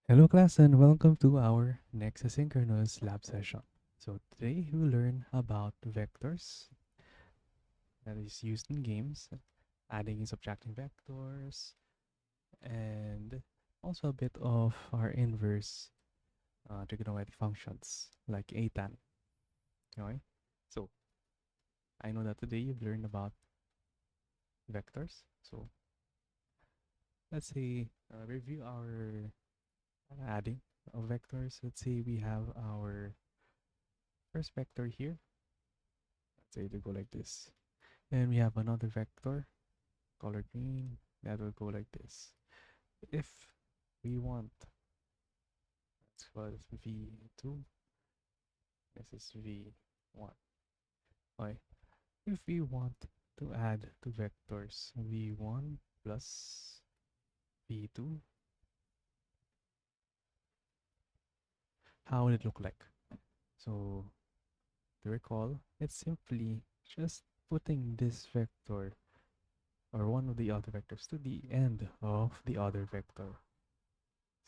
Hello class and welcome to our next asynchronous lab session. So today we'll learn about vectors that is used in games, adding and subtracting vectors, and also a bit of our inverse trigonometric functions like tan. Okay? So I know that today you've learned about vectors. So let's say review our adding of vectors. Let's say we have our first vector here. Let's say to go like this. And we have another vector, color green, that will go like this. If we want, let's call this V2, this is V1. Okay. If we want to add two vectors, V1 plus V2, how would it look like? So to recall, it's simply just putting this vector or one of the other vectors to the end of the other vector.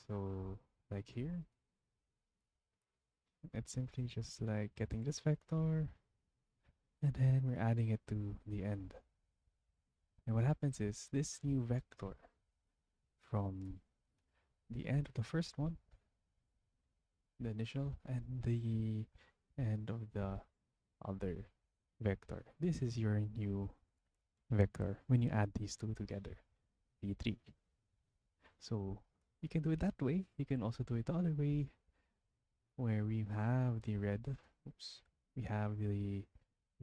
So like here, it's simply just like getting this vector and then we're adding it to the end. And what happens is this new vector from the end of the first one, the initial, and the end of the other vector. This is your new vector when you add these two together, v3. So you can do it that way. You can also do it the other way where we have the red, oops, we have the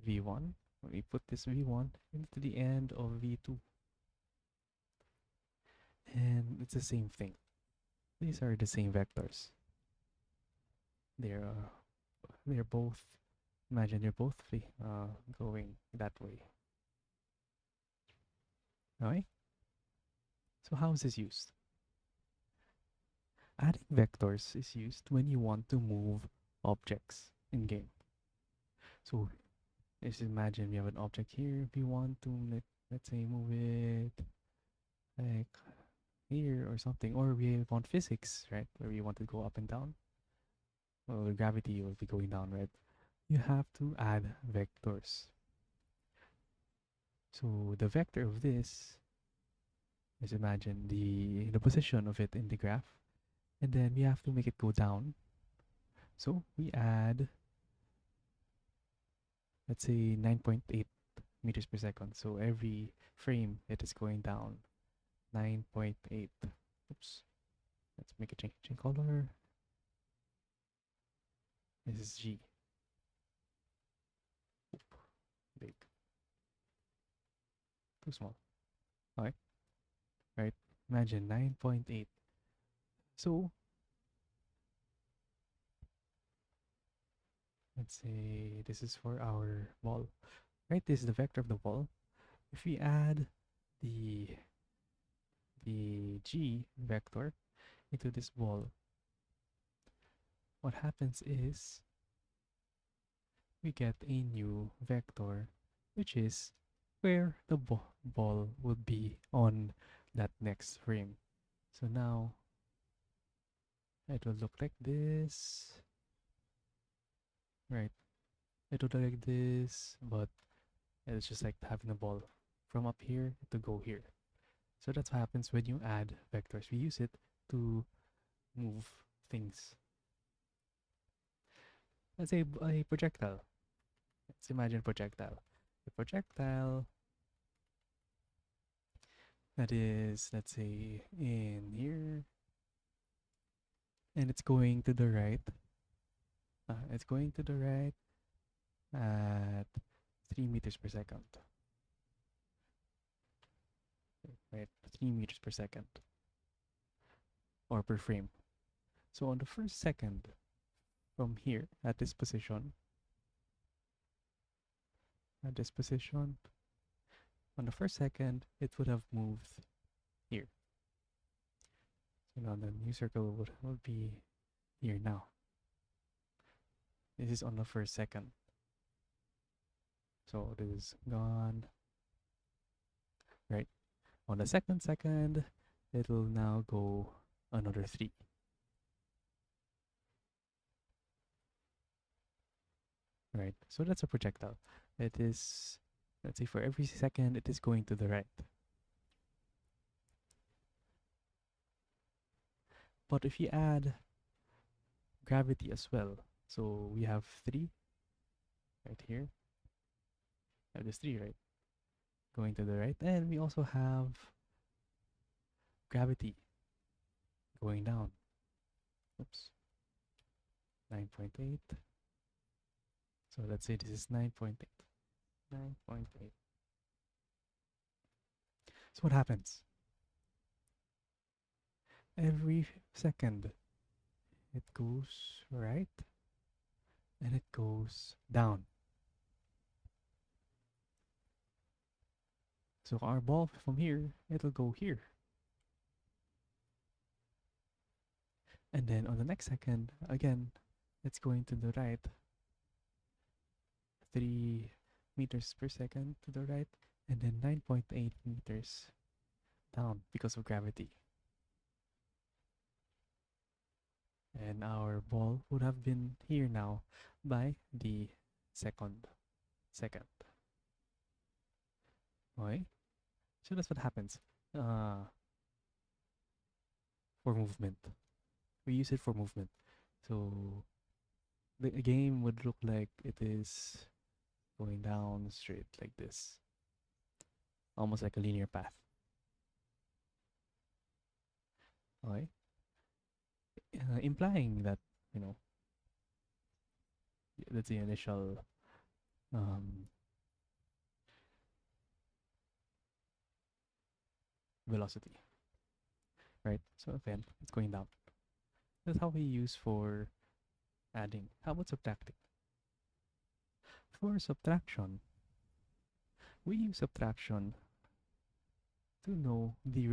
v1. We put this v1 into the end of v2. And it's the same thing. These are the same vectors. They're they're both, imagine they're both going that way. Alright? So how is this used? Adding vectors is used when you want to move objects in game. So just imagine we have an object here. If you want to let's say move it like here or something, or we want physics, right? Where we want to go up and down. Well, the gravity will be going down, right? You have to add vectors. So the vector of this is, imagine the position of it in the graph, and then we have to make it go down. So we add, let's say 9.8 meters per second. So every frame it is going down 9.8. Oops. Let's make a change in color. This is G. Oop. Big. Too small. Okay. Right. Imagine 9.8. So let's say this is for our ball. Right, this is the vector of the ball. If we add the G vector into this ball, what happens is we get a new vector, which is where the ball would be on that next frame. So now it will look like this, right? It would look like this, but it's just like having a ball from up here to go here. So that's what happens when you add vectors. We use it to move things. Let's say a projectile. Let's imagine a projectile. A projectile that is, let's say, in here, and it's going to the right. It's going to the right at 3 meters per second. Right, 3 meters per second, or per frame. So on the first second, from here at this position, on the first second, it would have moved here. So now the new circle would be here now. This is on the first second. So this is gone. Right. On the second, it will now go another 3. right? So that's a projectile. It is, let's say for every second, it is going to the right. But if you add gravity as well, so we have 3 right here. I have this 3, right? Going to the right. And we also have gravity going down. Oops. 9.8. So let's say this is 9.8. 9.8. So what happens? Every second, it goes right and it goes down. So our ball from here, it'll go here. And then on the next second, again, it's going to the right. 3 meters per second to the right. And then 9.8 meters down because of gravity. And our ball would have been here now by the second. Okay? So that's what happens for movement. We use it for movement. So the game would look like it is going down straight like this, almost like a linear path. Okay? Implying that, you know, that's the initial um, velocity, right? So again, it's going down. That's how we use for adding. How about subtracting? For subtraction, we use subtraction to know the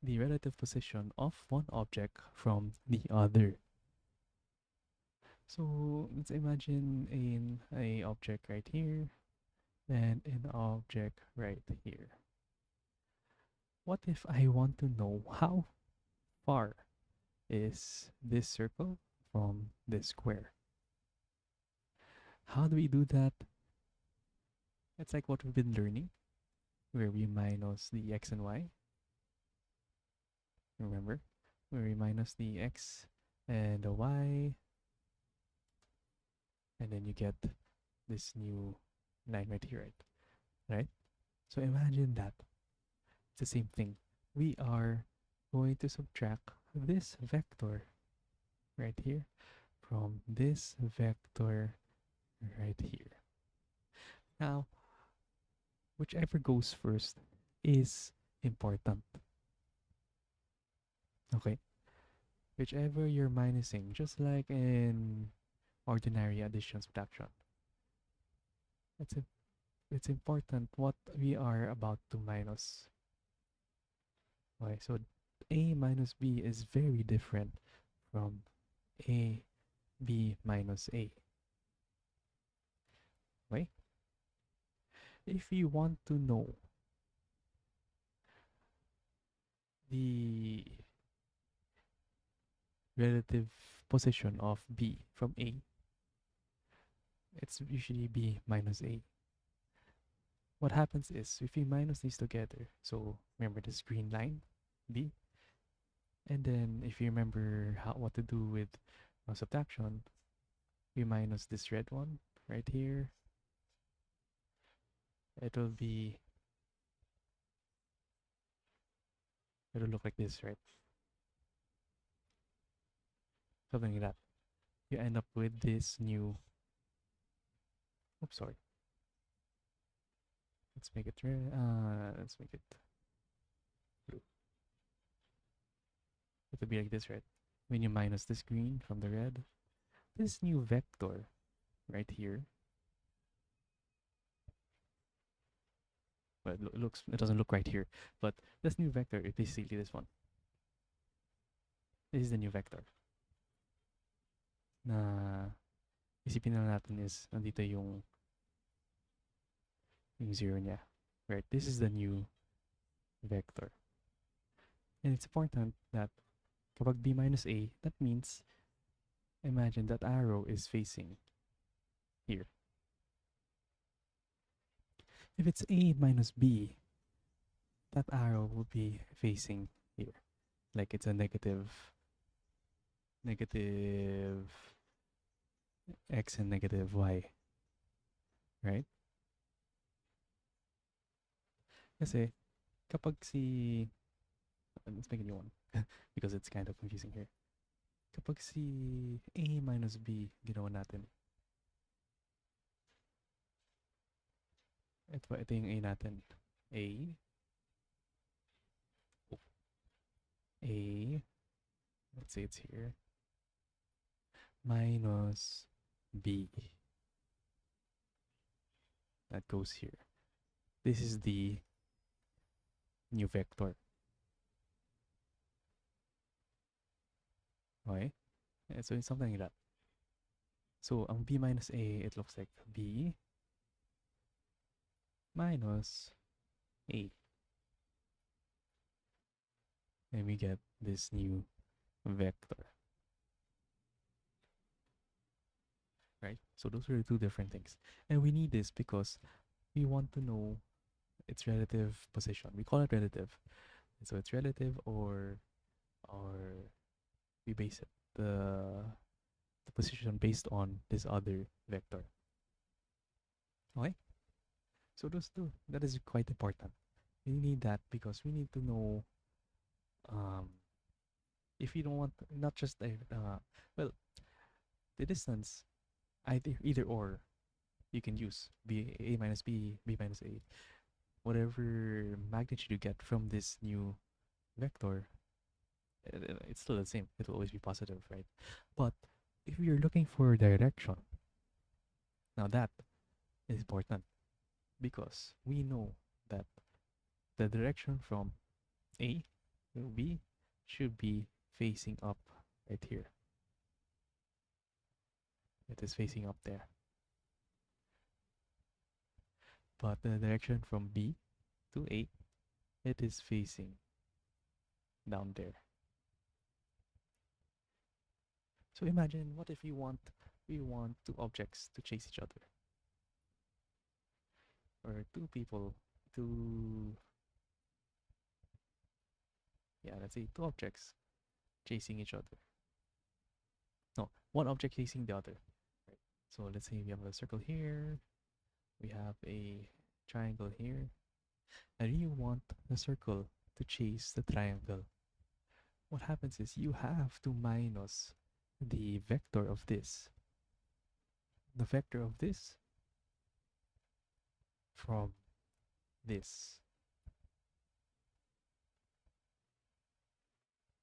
the relative position of one object from the other. So let's imagine in a object right here and an object right here. What if I want to know how far is this circle from this square? How do we do that? It's like what we've been learning, where we minus the x and y. Remember? Where we minus the x and the y, and then you get this new line right here, right? So imagine that. It's the same thing. We are going to subtract this vector right here from this vector right here. Now, whichever goes first is important. Okay? Whichever you're minusing, just like in ordinary addition subtraction. It's, it's important what we are about to minus. Okay, so A minus B is very different from A, B minus A. Okay? If you want to know the relative position of B from A, it's usually B minus A. What happens is if we minus these together, so remember this green line, B, and then if you remember what to do with subtraction, we minus this red one right here. It'll look like this, right? Something like that. You end up with this new, oops, sorry. Let's make it red, let's make it blue. It'll be like this, right? When you minus this green from the red, this new vector right here, but it doesn't look right here, but this new vector is basically this one. This is the new vector. Na isipin na natin is nandito yung zero niya. Right? This is the new vector. And it's important that kapag b minus a, that means imagine that arrow is facing here. If it's A minus B, that arrow will be facing here. Like it's a negative x and negative y, right? Kasi kapag si let's make a new one because it's kind of confusing here. Kapag si A minus B ginawa natin, ito yung A natin. A, A, let's say it's here, minus B. That goes here. This is the new vector. Okay? So it's something like that. So ang B minus A, it looks like B minus A. And we get this new vector. Right? So those are two different things. And we need this because we want to know its relative position. We call it relative. So it's relative or we base it the position based on this other vector. Okay? So those two, that is quite important. We need that because we need to know um, if you don't want not just well the distance either or you can use b a minus b b minus a whatever magnitude you get from this new vector it's still the same, it will always be positive, right? But if you're looking for direction, now that is important because we know that the direction from A to B should be facing up right here. It is facing up there. But the direction from B to A, it is facing down there. So imagine what if we want two objects to chase each other. Or two people to let's say two objects chasing each other. No, one object chasing the other. Right. So let's say we have a circle here, we have a triangle here, and you want the circle to chase the triangle. What happens is you have to minus the vector of this. The vector of this from this.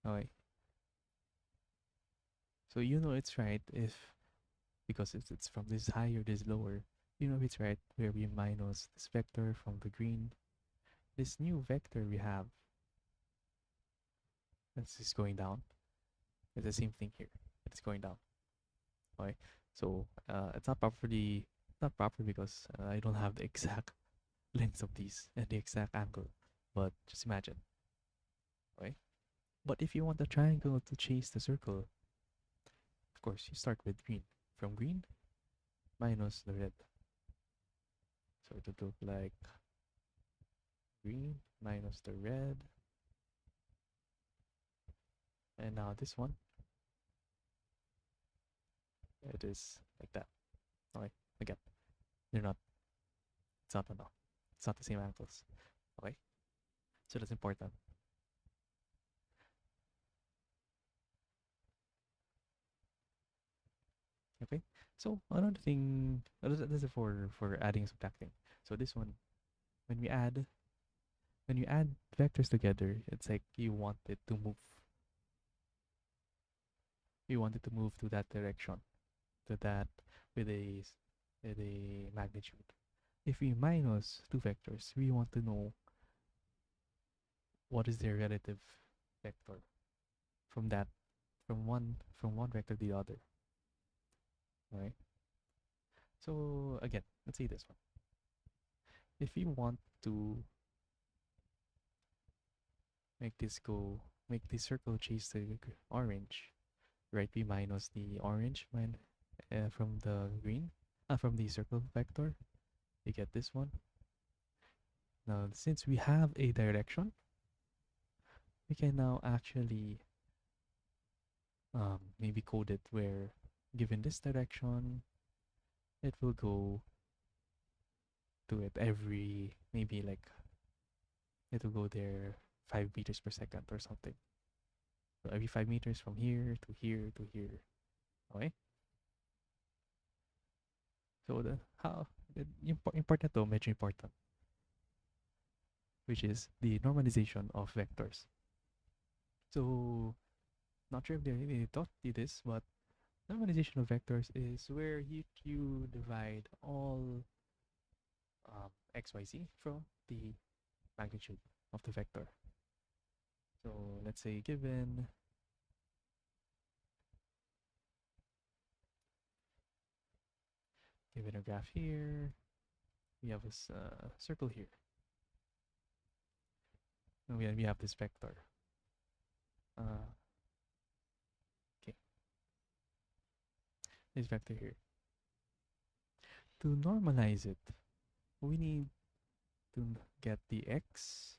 Okay. So you know it's right if because it's from this higher, this lower. You know it's right where we minus this vector from the green. This new vector we have, this is going down. It's the same thing here. It's going down. Okay. So it's not proper because I don't have the exact lengths of these and the exact angle. But just imagine. Okay. But if you want the triangle to chase the circle, of course you start with green. From green minus the red. So it would look like green minus the red. And now this one, it is like that. Okay, again, they're not, it's not enough. It's not the same angles. Okay, so that's important. Okay, so another thing, this is for adding and subtracting. So this one, when we add, when you add vectors together, it's like you want it to move. You want it to move to that direction, to that with a magnitude. If we minus two vectors, we want to know what is their relative vector from that from one vector to the other. Right? So again, let's see this one. If you want to make this circle chase the orange, right b minus the orange from the green, from the circle vector. You get this one. Now, since we have a direction, we can now actually maybe code it where given this direction, it will go to it every, maybe like, it will go there 5 meters per second or something. So every 5 meters from here to here to here. Okay? So the how important to medyo important, which is the normalization of vectors. So not sure if they taught you this, but normalization of vectors is where you divide all xyz from the magnitude of the vector. So let's say given a graph here, we have this circle here, and we have this vector. Okay, this vector here. To normalize it, we need to get the x,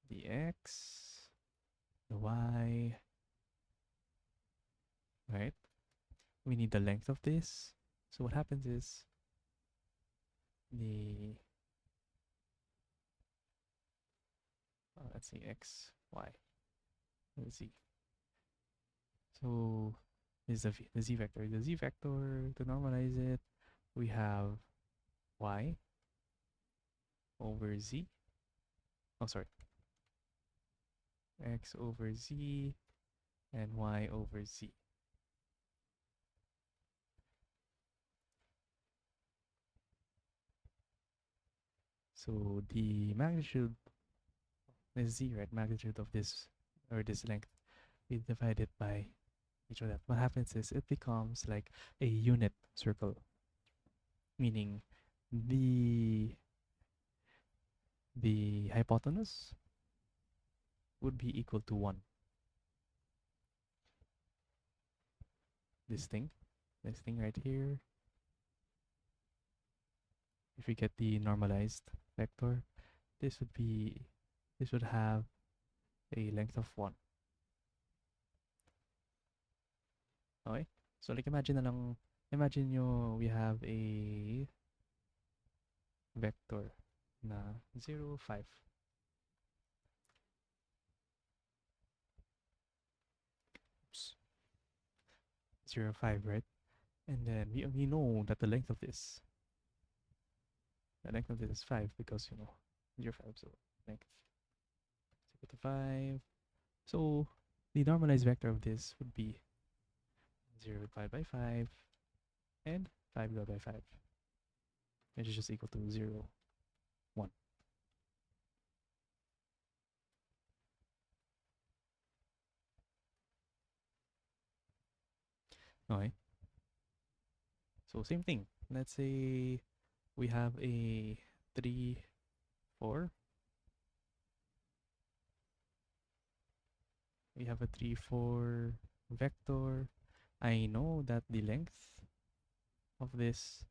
the y, right? We need the length of this. So what happens is the let's see, x, y, z. So this is the z vector. The z vector, to normalize it, we have y over z. Oh, sorry. X over z and y over z. So the magnitude is z, right? Magnitude of this, or this length, we divide it by each of that. What happens is it becomes like a unit circle, meaning the hypotenuse would be equal to 1. This thing right here, if we get the normalized vector, this would have a length of 1. Okay? So like imagine nyo we have a vector na 0, 5. Oops. 0, 5, right? And then we know that the length of this is 5 because, 0, 5, so length is equal to 5. So the normalized vector of this would be 0 divided by 5 and 5 divided by 5, which is just equal to 0, 1. Okay. So same thing. Let's say we have a 3, 4. We have a 3, 4 vector. I know that the length of this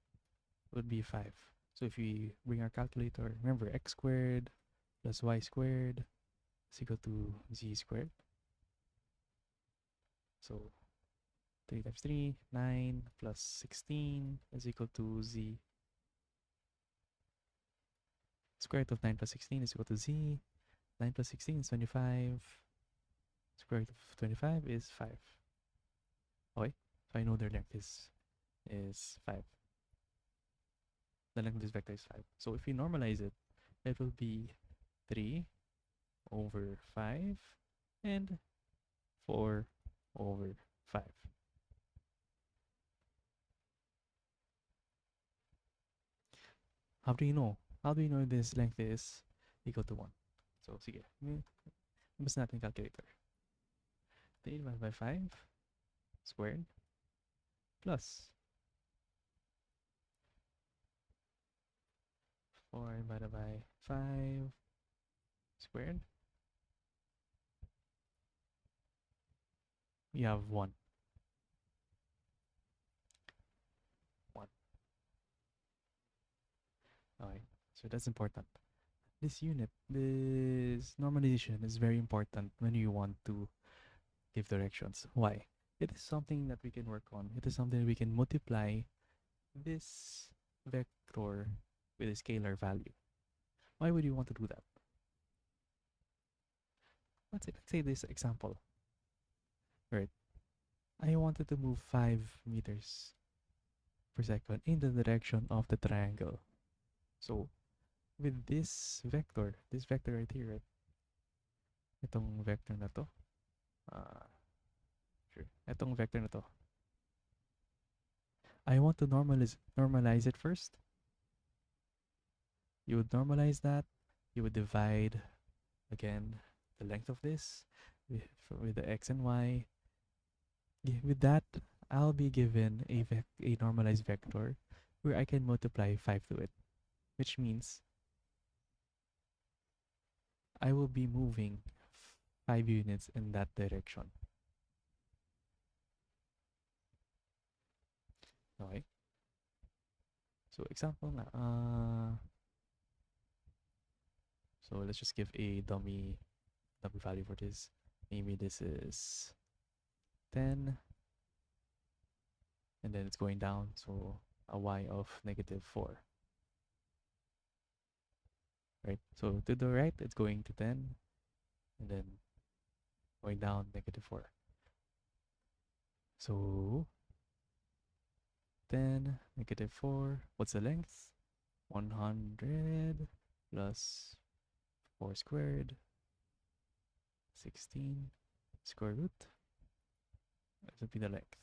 would be 5. So if we bring our calculator, remember x squared plus y squared is equal to z squared. So 3 times 3, 9 plus 16 is equal to z. Square root of 9 plus 16 is equal to z. 9 plus 16 is 25. Square root of 25 is 5. Okay, so I know their length is 5. The length of this vector is 5. So if we normalize it, it will be 3 over 5 and 4 over 5. How do you know? How do you know this length is equal to 1? So, sige. Labas natin calculator. 3 divided by 5 squared plus 4 divided by 5 squared we have 1. 1. Okay, so that's important. This normalization is very important when you want to give directions. Why? It is something that we can work on. It is something that we can multiply this vector with a scalar value. Why would you want to do that? Let's say this example. Right. I wanted to move 5 meters per second in the direction of the triangle. So with this vector right here, right? Itong vector na to. Sure. Itong vector na to. I want to normalize it first. You would normalize that. You would divide again the length of this with the x and y. With that, I'll be given a normalized vector where I can multiply 5 to it, which means I will be moving 5 units in that direction. Okay. So example na, so let's just give a dummy value for this. Maybe this is 10, and then it's going down, so a y of -4. Right? So to the right, it's going to 10, and then going down -4. So 10, -4. What's the length? 100 plus 4 squared, 16 square root. That would be the length.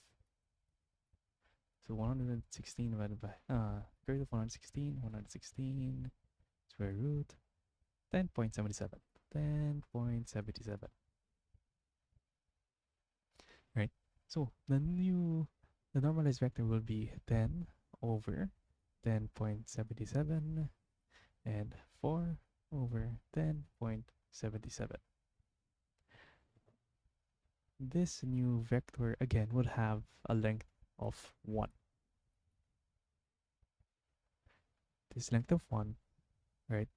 So 116 divided by square root of 116 square root 10.77. 10.77. Right? So the normalized vector will be 10 over 10.77 and 4 over 10.77. This new vector again will have a length of 1. This length of 1, right?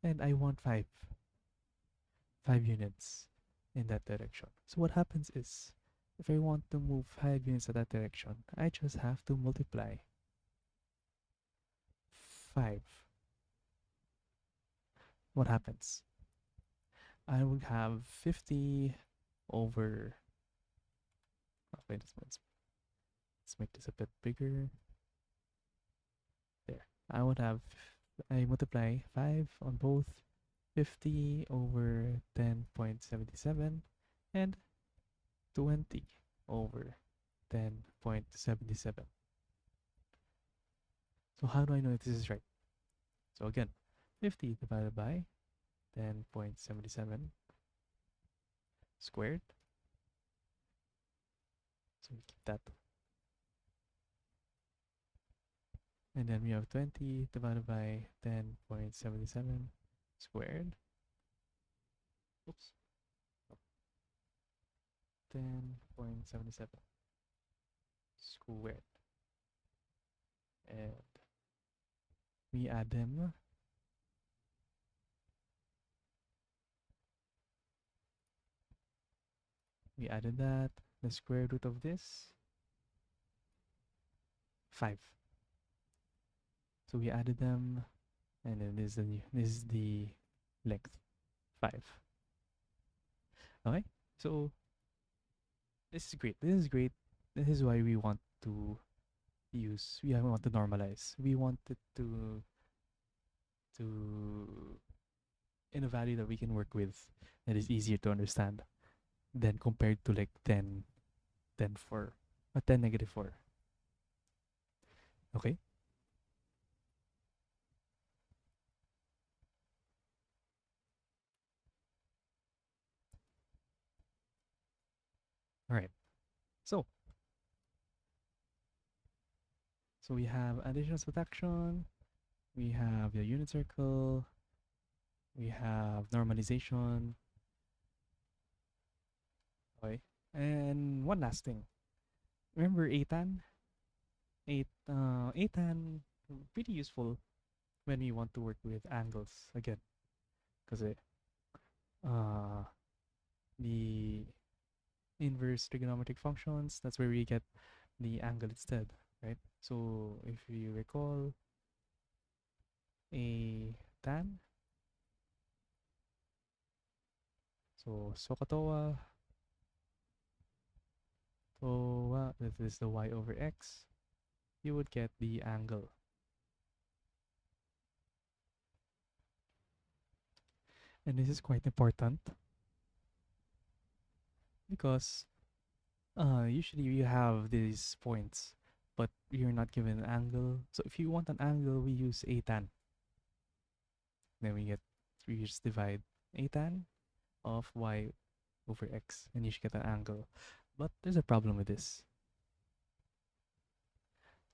And I want 5 units in that direction. So what happens is, if I want to move 5 units in that direction, I just have to multiply 5. What happens? I will have 50 over, okay, let's make this a bit bigger. There. I multiply 5 on both, 50 over 10.77 and 20 over 10.77. So how do I know if this is right? So again, 50 divided by 10.77 squared. So we keep that. And then we have 20 divided by 10.77 squared. Oops. 10.77 squared. And we add them. We added that. The square root of this, 5. So we added them, and then this is the length, 5. Okay, so this is great. This is great. This is why we want to want to normalize. We want it to in a value that we can work with that is easier to understand than compared to like 10 4 or 10 -4. Okay. All right. So we have addition subtraction, we have the unit circle, we have normalization. Okay. And one last thing. Remember ATAN? ATAN, pretty useful when we want to work with angles again. Because uh, the inverse trigonometric functions, that's where we get the angle instead, right? So if you recall a tan, so SOHCAHTOA, TOA, that is the y over x, you would get the angle. And this is quite important because usually you have these points, but you're not given an angle. So if you want an angle, we use a tan. Then we just divide a tan of y over x, and you should get an angle. But there's a problem with this.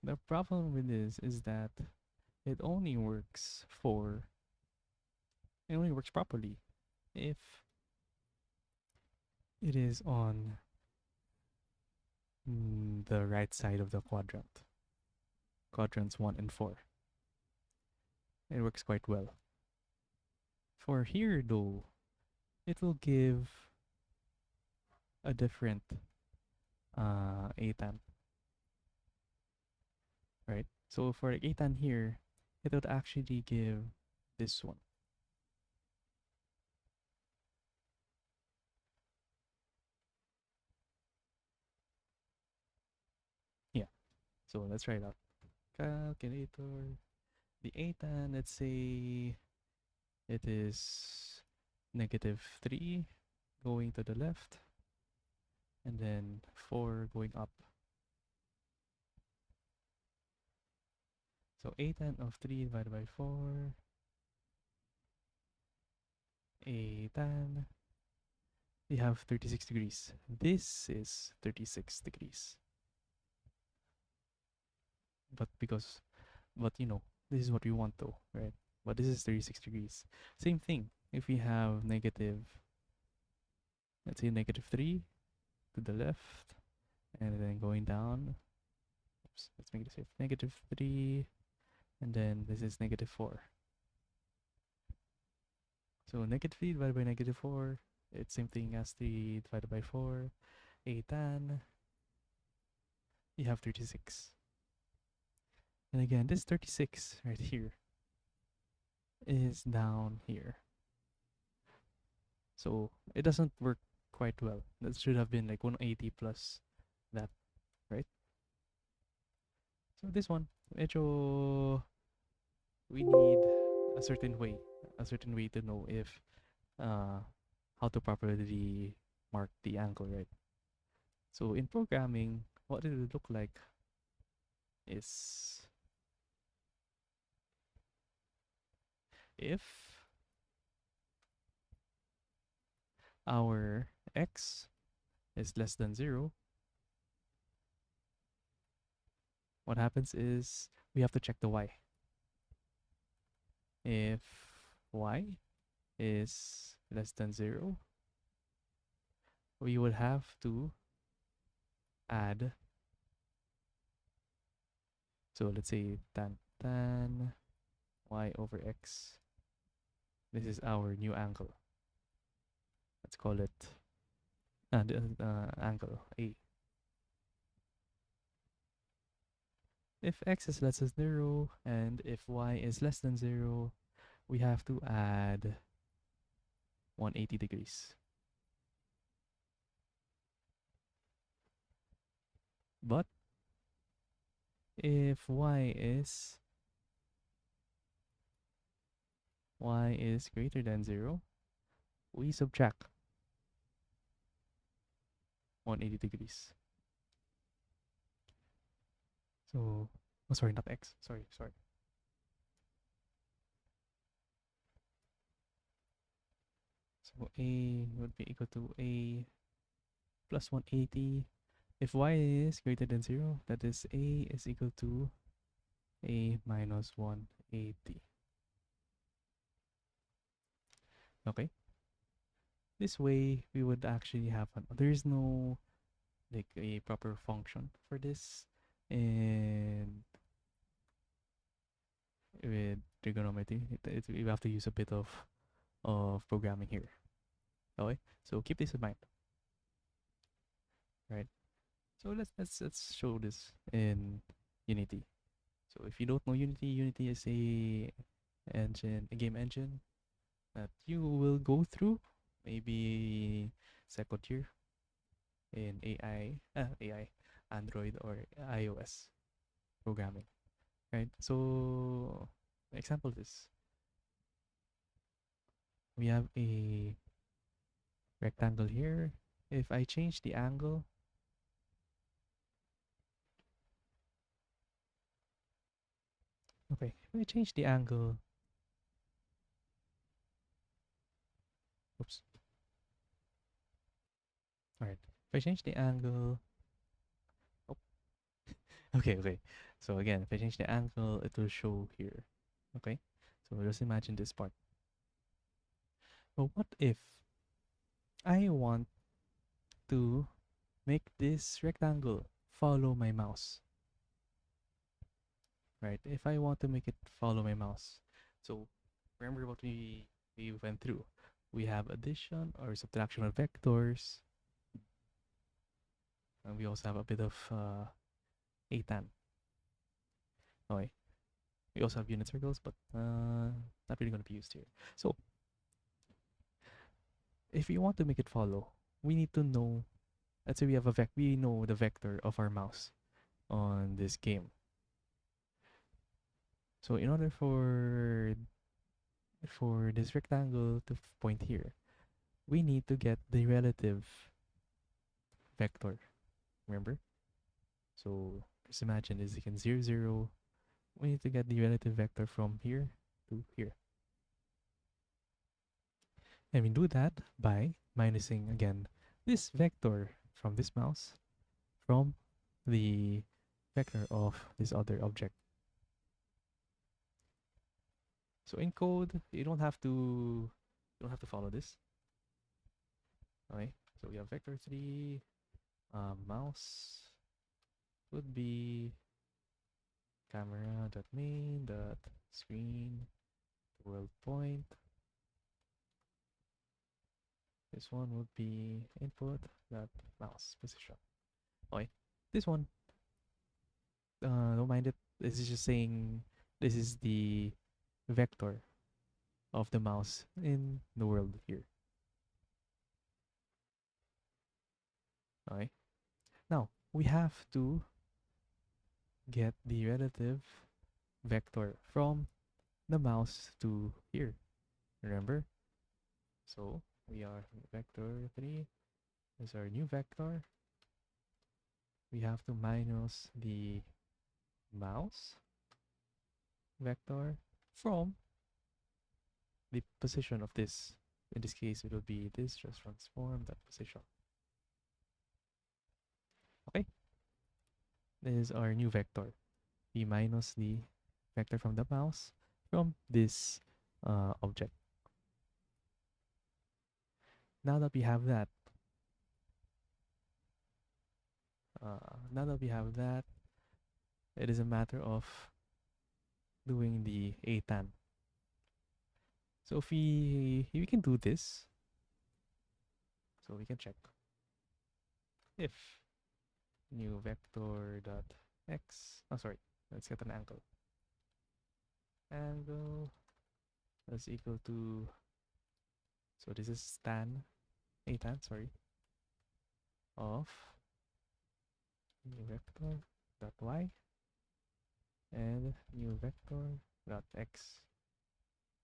The problem with this is that it only works properly if it is on the right side of the quadrant. Quadrants 1 and 4. It works quite well. For here though, it will give a different ATAN, right? So for ATAN here, it would actually give this one. Yeah, so let's try it out. Calculator, the ATAN, let's say it is -3 going to the left, and then 4 going up. So ATAN of 3 divided by 4, ATAN, we have 36 degrees. This is 36 degrees. But you know, this is what we want though, right? But this is 36 degrees. Same thing. If we have negative, let's say -3 to the left, and then going down, oops, let's make it safe, -3, and then this is -4. So -3 divided by -4, it's same thing as 3 divided by 4, a tan, you have 36. And again, this 36 right here is down here. So it doesn't work quite well. That should have been like 180 plus that, right? So this one, medyo we need a certain way to know if uh, how to properly mark the angle, right? So in programming, what it would look like is if our x is less than 0, what happens is we have to check the y. If y is less than 0, we would have to add, so let's say tan y over x. This is our new angle. Let's call it angle A. If x is less than 0 and if y is less than 0, we have to add 180 degrees. But if y is greater than 0, we subtract 180 degrees. So, oh sorry, not x. Sorry. So a would be equal to a plus 180. If y is greater than 0, that is a is equal to a minus 180. Okay. This way, we would actually have there is no like a proper function for this, and with trigonometry, you have to use a bit of programming here. Okay, so keep this in mind, right? So let's show this in Unity. So if you don't know Unity, Unity is a game engine that you will go through maybe second year in AI, Android or iOS programming, right? So example this, we have a rectangle here. If I change the angle, okay, if I change the angle, oops, all right. If I change the angle, oh, okay. So again, if I change the angle, it will show here. Okay, so just imagine this part. But what if I want to make this rectangle follow my mouse, right? If I want to make it follow my mouse, so remember what we went through. We have addition or subtraction of vectors, and we also have a bit of ATAN. Okay, we also have unit circles, but not really going to be used here. So if we want to make it follow, we need to know. Let's say we have we know the vector of our mouse on this game. So in order for this rectangle to point here, we need to get the relative vector. Remember? So just imagine this again 0, 0. We need to get the relative vector from here to here. And we do that by minusing again this vector from this mouse from the vector of this other object. So in code, you don't have to follow this. Okay. So we have vector 3, mouse would be camera dot main dot screen world point. This one would be input dot mouse position. Okay, this one, don't mind it. This is just saying this is the vector of the mouse in the world here. Okay, now we have to get the relative vector from the mouse to here. Remember? So we are vector 3 is our new vector. We have to minus the mouse vector from the position of this. In this case, it will be this, just transform that position. Okay, this is our new vector. We minus the vector from the mouse from this object. Now that we have that, it is a matter of doing the ATAN. So if we can do this, so we can check if new vector dot x. Oh, sorry. Let's get an angle. Angle is equal to. So this is tan, ATAN. Sorry, of new vector dot y and new vector dot x.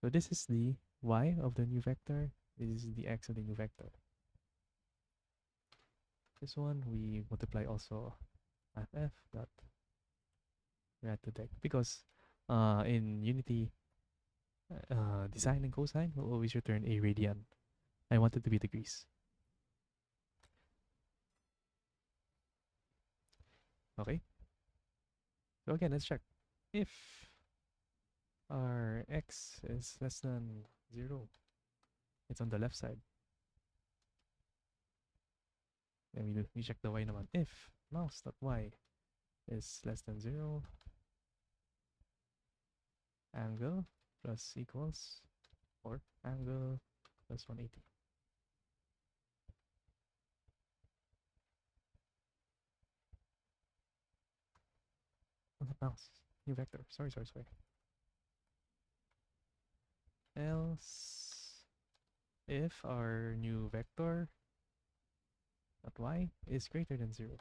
So this is the y of the new vector. This is the x of the new vector. This one we multiply also f dot rad to deck, because in Unity, design and cosine will always return a radian. I want it to be degrees. Okay. So again, let's check. If our x is less than 0, it's on the left side. Then we check the y naman. If mouse.y is less than 0, angle plus equals, or angle plus 180. Oh, not mouse. New vector. Sorry. Else, if our new vector dot y is greater than 0,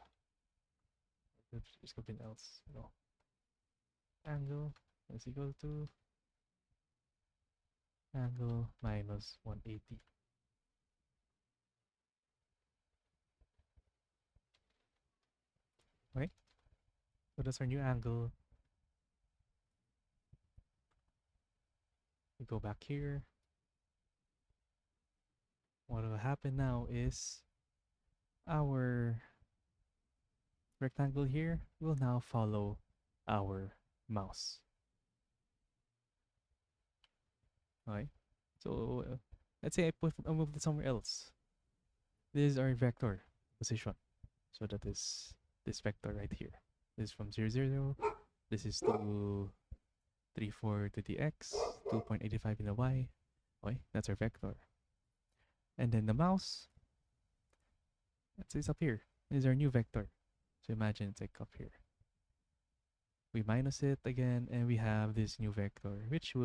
just go in else. No. Angle is equal to angle minus 180. Okay, so that's our new angle. We go back here. What will happen now is our rectangle here will now follow our mouse. Okay, so let's say I moved it somewhere else. This is our vector position. So that is this vector right here. This is from 0, 0, 0. This is 234 to the x, 2.85 in the y. Okay, that's our vector. And then the mouse, let's say it's up here. This is our new vector. So imagine it's like up here. We minus it again, and we have this new vector, which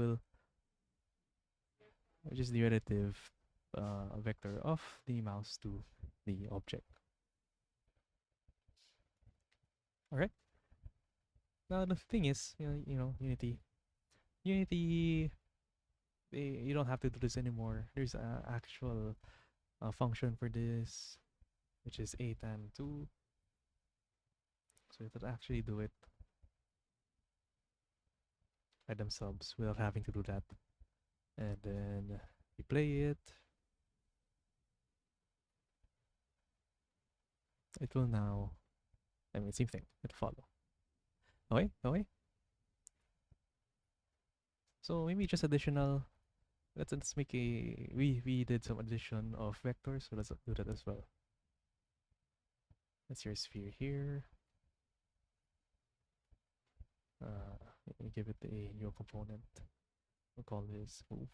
is the relative vector of the mouse to the object. All right. Now the thing is, Unity, you don't have to do this anymore. There's an actual function for this, which is a tan 2. So it will actually do it by themselves without having to do that. And then we play it. It will now, same thing, it'll follow. Okay. So maybe just additional, let's make we did some addition of vectors, so let's do that as well. That's your sphere here. Let me give it a new component. We'll call this move.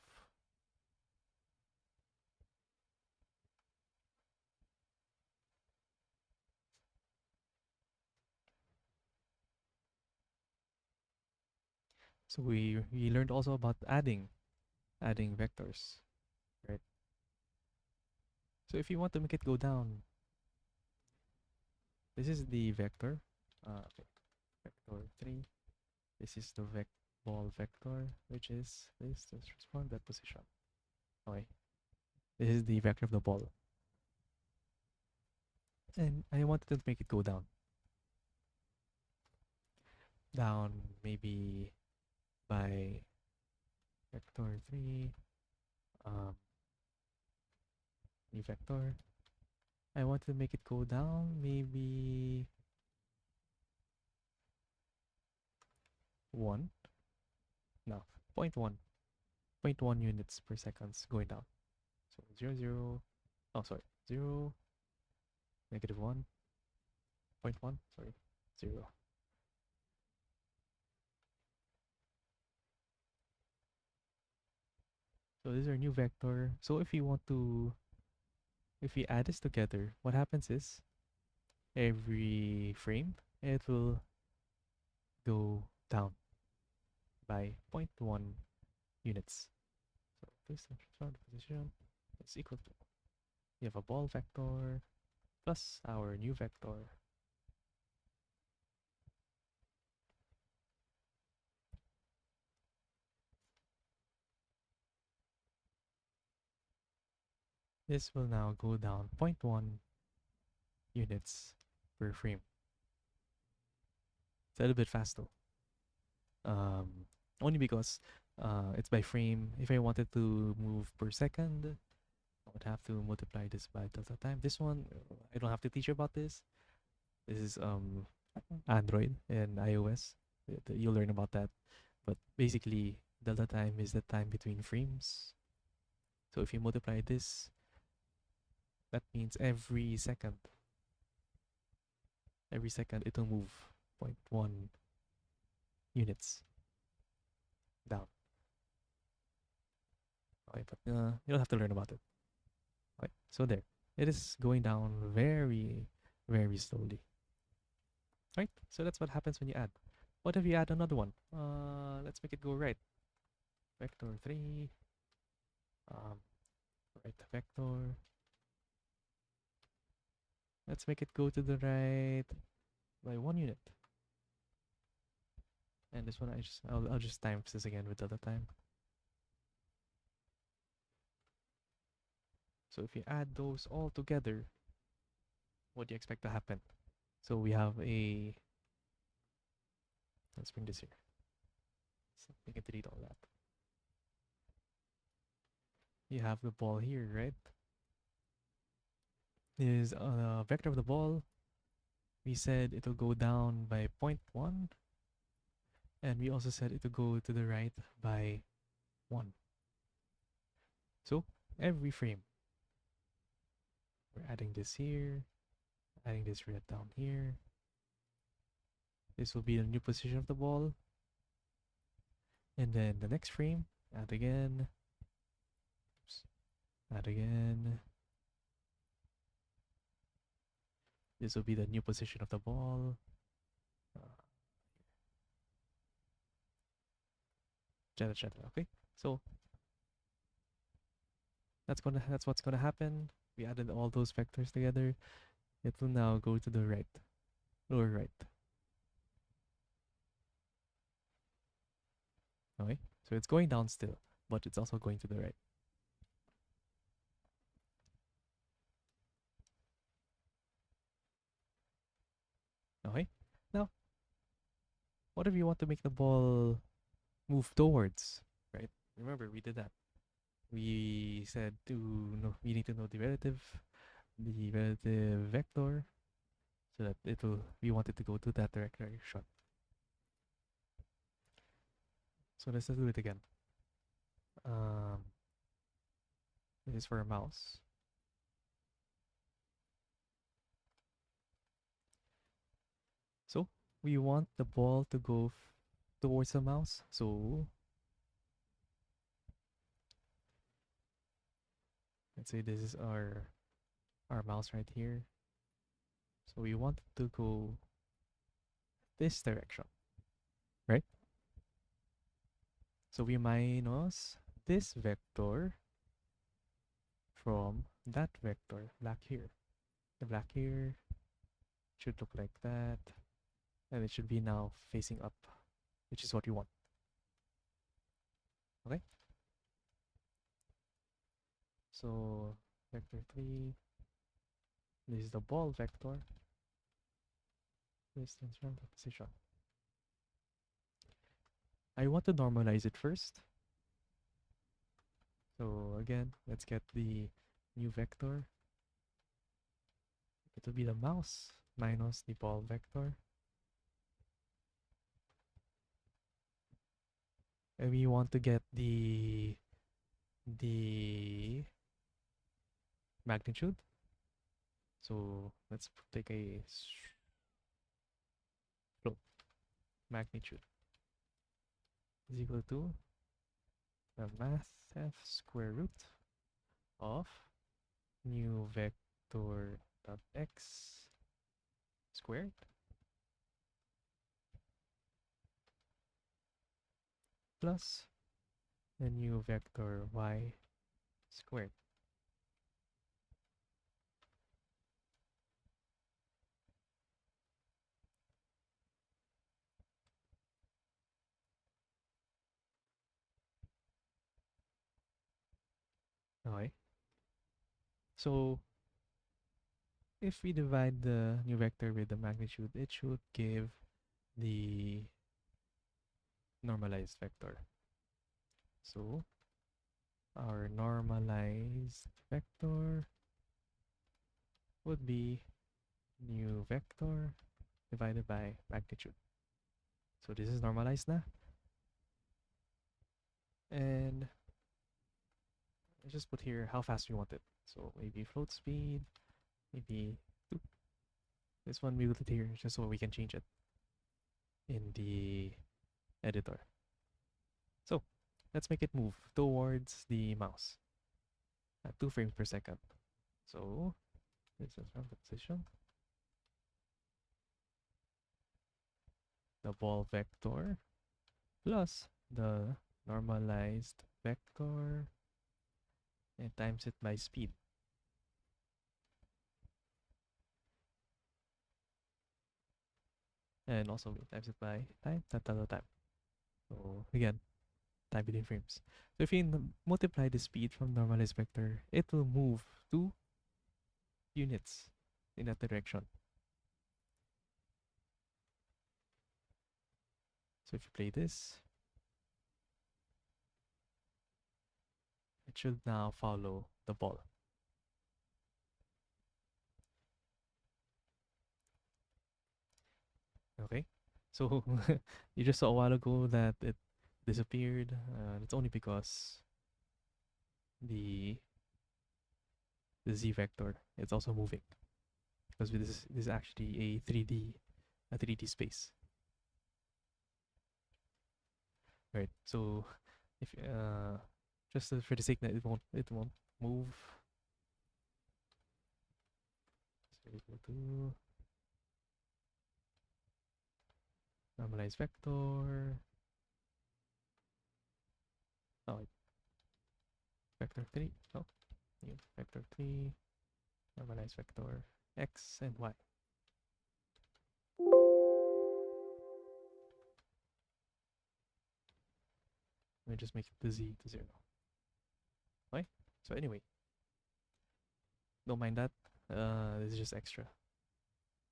So we learned also about adding vectors, right? So if you want to make it go down, this is the vector. Okay. Vector 3. This is the ball vector, which is this. Let's transform that position. Okay. This is the vector of the ball. And I wanted to make it go down. Down maybe by vector 3. New vector. I want to make it go down maybe 1. No, 0.1. 0.1 units per seconds going down. So 0, 0. Oh, sorry. 0, negative 1. 0.1, sorry. 0. So this is our new vector. So if we add this together, what happens is every frame it will go down by 0.1 units. So this transform the position is equal to, we have a ball vector plus our new vector. This will now go down 0.1 units per frame. It's a little bit fast though. Only because it's by frame. If I wanted to move per second, I would have to multiply this by delta time. This one, I don't have to teach you about this. This is Android and iOS. You'll learn about that. But basically, delta time is the time between frames. So if you multiply this, that means every second every second it will move 0.1 units down. Okay, but you don't have to learn about it. Okay, so there. It is going down very, very slowly. Right? So that's what happens when you add. What if you add another one? Let's make it go right. Vector 3. Right vector. Let's make it go to the right by 1 unit. And this one I'll just times this again with the other time. So if you add those all together, what do you expect to happen? So we have a, let's bring this here. So we can delete all that. You have the ball here, right? Is a vector of the ball. We said it will go down by 0.1, and we also said it will go to the right by 1. So every frame, we're adding this here, adding this red down here. This will be the new position of the ball. And then the next frame, add again. Oops. Add again. This will be the new position of the ball. Okay. So that's what's gonna happen. We added all those vectors together. It will now go to the right, lower right. Okay, so it's going down still, but it's also going to the right. Okay, now what if you want to make the ball move towards, right? Remember we did that. We said we need to know the relative vector, so that we want it to go to that direction. So let's do it again. This is for a mouse. So we want the ball to go towards the mouse. So let's say this is our mouse right here. So we want it to go this direction, right? So we minus this vector from that vector, black here. The black here should look like that, and it should be now facing up, which is what you want. Okay? So vector 3, this is the ball vector, distance from the position. I want to normalize it first. So again, let's get the new vector. It will be the mouse minus the ball vector. And we want to get the magnitude. So let's take a slope. Magnitude is equal to the math f square root of new vector dot x squared plus the new vector y squared. Okay. So if we divide the new vector with the magnitude, it should give the normalized vector. So our normalized vector would be new vector divided by magnitude. So this is normalized now. And let's just put here how fast we want it. So maybe float speed, maybe 2. This one we will here just so we can change it in the editor. So let's make it move towards the mouse at 2 frames per second. So this is from the position. The ball vector plus the normalized vector and times it by speed. And also we times it by time. So again, time between frames. So if you multiply the speed from normalized vector, it will move 2 units in that direction. So if you play this, it should now follow the ball. Okay, so you just saw a while ago that it disappeared. It's only because the z vector it's also moving, because this is actually a 3D space, right? So if just for the sake that it won't move, so equal to normalized vector. Oh, wait. Vector 3. Oh, new vector 3. Normalized vector x and y. Let me just make the z to 0. Okay. So anyway, don't mind that. This is just extra,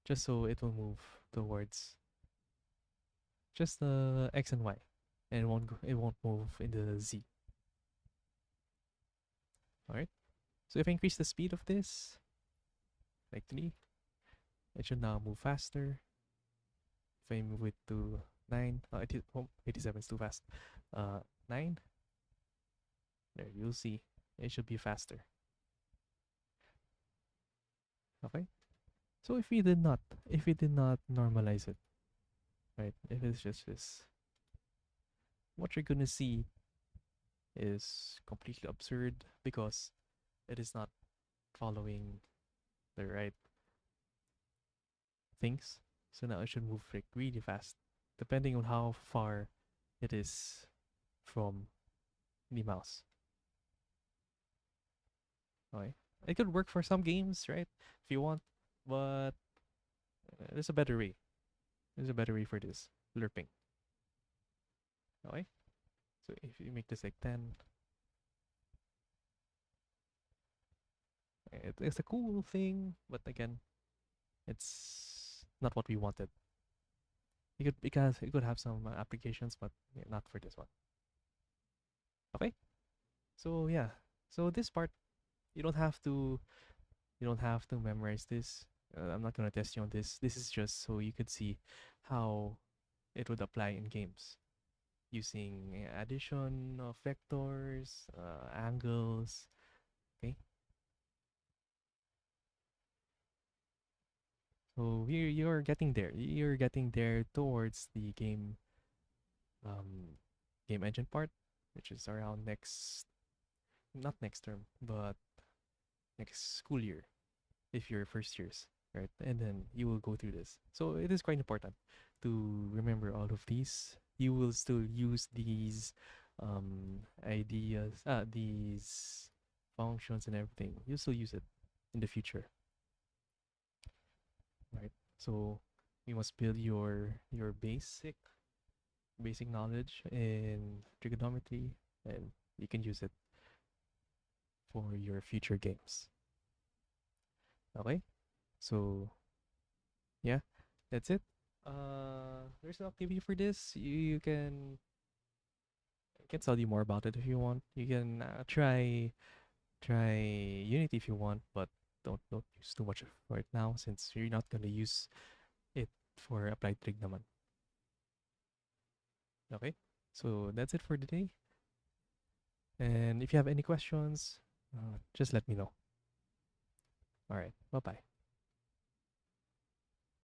just so it will move towards just the x and y, and it won't move in the z. All right. So if I increase the speed of this, like 3, it should now move faster. If I move it to 9, 87 is too fast. 9, there you'll see it should be faster. Okay. So if we did not normalize it, right? If it's just this, what you're gonna see is completely absurd because it is not following the right things. So now it should move like really fast, depending on how far it is from the mouse. Okay. It could work for some games, right? If you want, but there's a better way. There's a better way for this lerping. Okay. So if you make this like 10, it's a cool thing, but again, it's not what we wanted. It could have some applications, but yeah, not for this one. Okay. So yeah. So this part, you don't have to memorize this. I'm not gonna test you on this. This is just so you could see how it would apply in games using addition of vectors, angles. Okay. So you're getting there. You're getting there towards the game engine part, which is around not next term, but next school year, if you're first years, right? And then you will go through this. So it is quite important to remember all of these. You will still use these ideas, these functions and everything. You still use it in the future, right? So you must build your basic knowledge in trigonometry, and you can use it for your future games. Okay, so yeah, that's it. There's an activity for this. You can I can tell you more about it if you want. You can try Unity if you want, but don't use too much for it now since you're not gonna use it for applied trig naman. Okay, so that's it for today. And if you have any questions, just let me know. All right, bye bye.